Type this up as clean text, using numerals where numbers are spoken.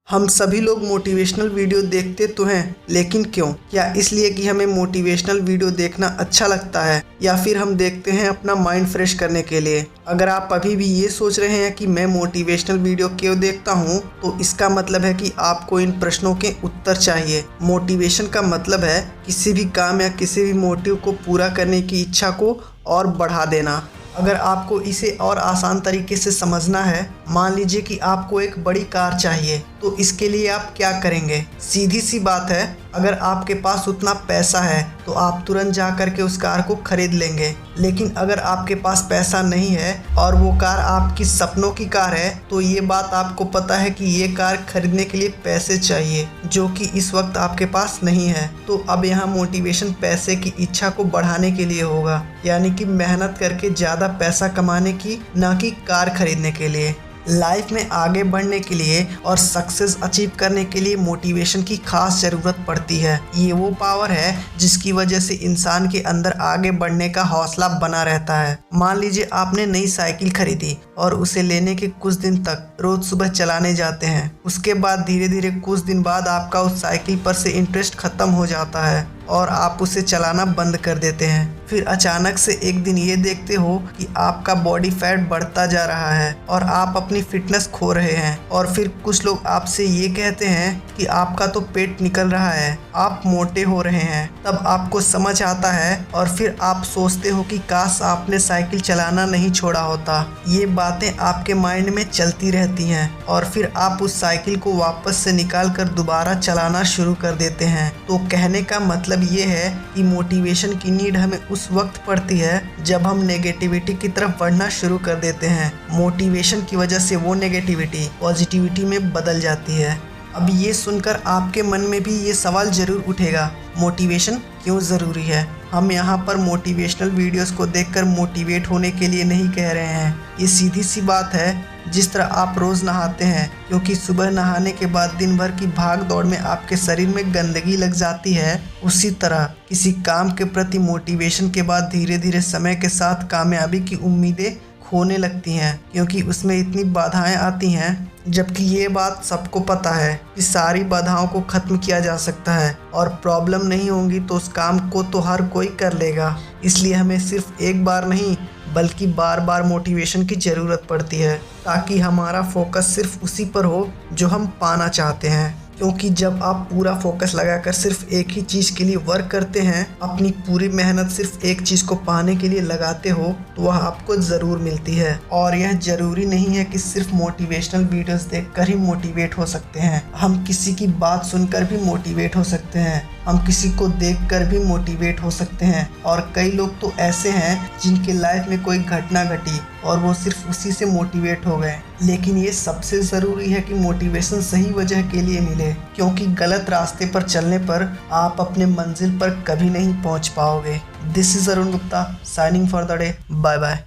हम सभी लोग मोटिवेशनल वीडियो देखते तो हैं, लेकिन क्यों? क्या इसलिए कि हमें मोटिवेशनल वीडियो देखना अच्छा लगता है, या फिर हम देखते हैं अपना माइंड फ्रेश करने के लिए? अगर आप अभी भी ये सोच रहे हैं कि मैं मोटिवेशनल वीडियो क्यों देखता हूँ, तो इसका मतलब है कि आपको इन प्रश्नों के उत्तर चाहिए। मोटिवेशन का मतलब है किसी भी काम या किसी भी मोटिव को पूरा करने की इच्छा को और बढ़ा देना। अगर आपको इसे और आसान तरीके से समझना है, मान लीजिए कि आपको एक बड़ी कार चाहिए, तो इसके लिए आप क्या करेंगे? सीधी सी बात है, अगर आपके पास उतना पैसा है तो आप तुरंत जा कर के उस कार को खरीद लेंगे। लेकिन अगर आपके पास पैसा नहीं है और वो कार आपकी सपनों की कार है, तो ये बात आपको पता है कि ये कार खरीदने के लिए पैसे चाहिए, जो कि इस वक्त आपके पास नहीं है। तो अब यहाँ मोटिवेशन पैसे की इच्छा को बढ़ाने के लिए होगा, यानी कि मेहनत करके ज़्यादा पैसा कमाने की, ना कि कार खरीदने के लिए। लाइफ में आगे बढ़ने के लिए और सक्सेस अचीव करने के लिए मोटिवेशन की खास ज़रूरत पड़ती है। ये वो पावर है जिसकी वजह से इंसान के अंदर आगे बढ़ने का हौसला बना रहता है। मान लीजिए आपने नई साइकिल खरीदी और उसे लेने के कुछ दिन तक रोज़ सुबह चलाने जाते हैं। उसके बाद धीरे धीरे कुछ दिन बाद आपका उस साइकिल पर से इंटरेस्ट ख़त्म हो जाता है और आप उसे चलाना बंद कर देते हैं। फिर अचानक से एक दिन ये देखते हो कि आपका बॉडी फैट बढ़ता जा रहा है और आप अपनी फिटनेस खो रहे हैं। और फिर कुछ लोग आपसे ये कहते हैं कि आपका तो पेट निकल रहा है, आप मोटे हो रहे हैं। तब आपको समझ आता है और फिर आप सोचते हो कि काश आपने साइकिल चलाना नहीं छोड़ा होता। ये बातें आपके माइंड में चलती रहती हैं और फिर आप उस साइकिल को वापस से निकाल कर दोबारा चलाना शुरू कर देते हैं। तो कहने का मतलब ये है कि मोटिवेशन की नीड हमें उस वक्त पड़ती है जब हम नेगेटिविटी की तरफ बढ़ना शुरू कर देते हैं। मोटिवेशन की वजह से वो नेगेटिविटी पॉजिटिविटी में बदल जाती है। अब ये सुनकर आपके मन में भी ये सवाल ज़रूर उठेगा, मोटिवेशन क्यों ज़रूरी है? हम यहाँ पर मोटिवेशनल वीडियोस को देखकर मोटिवेट होने के लिए नहीं कह रहे हैं। ये सीधी सी बात है, जिस तरह आप रोज़ नहाते हैं, क्योंकि सुबह नहाने के बाद दिन भर की भाग दौड़ में आपके शरीर में गंदगी लग जाती है, उसी तरह किसी काम के प्रति मोटिवेशन के बाद धीरे धीरे समय के साथ कामयाबी की उम्मीदें खोने लगती हैं, क्योंकि उसमें इतनी बाधाएं आती हैं। जबकि ये बात सबको पता है कि सारी बाधाओं को ख़त्म किया जा सकता है और प्रॉब्लम नहीं होंगी तो उस काम को तो हर कोई कर लेगा। इसलिए हमें सिर्फ एक बार नहीं बल्कि बार बार मोटिवेशन की ज़रूरत पड़ती है, ताकि हमारा फोकस सिर्फ उसी पर हो जो हम पाना चाहते हैं। क्योंकि जब आप पूरा फोकस लगाकर सिर्फ एक ही चीज़ के लिए वर्क करते हैं, अपनी पूरी मेहनत सिर्फ एक चीज़ को पाने के लिए लगाते हो, तो वह आपको ज़रूर मिलती है। और यह ज़रूरी नहीं है कि सिर्फ मोटिवेशनल वीडियोस देखकर ही मोटिवेट हो सकते हैं। हम किसी की बात सुनकर भी मोटिवेट हो सकते हैं, हम किसी को देखकर भी मोटिवेट हो सकते हैं। और कई लोग तो ऐसे हैं जिनके लाइफ में कोई घटना घटी और वो सिर्फ उसी से मोटिवेट हो गए। लेकिन ये सबसे ज़रूरी है कि मोटिवेशन सही वजह के लिए मिले, क्योंकि गलत रास्ते पर चलने पर आप अपने मंजिल पर कभी नहीं पहुंच पाओगे। This is Arun Gupta, signing for the day. Bye bye.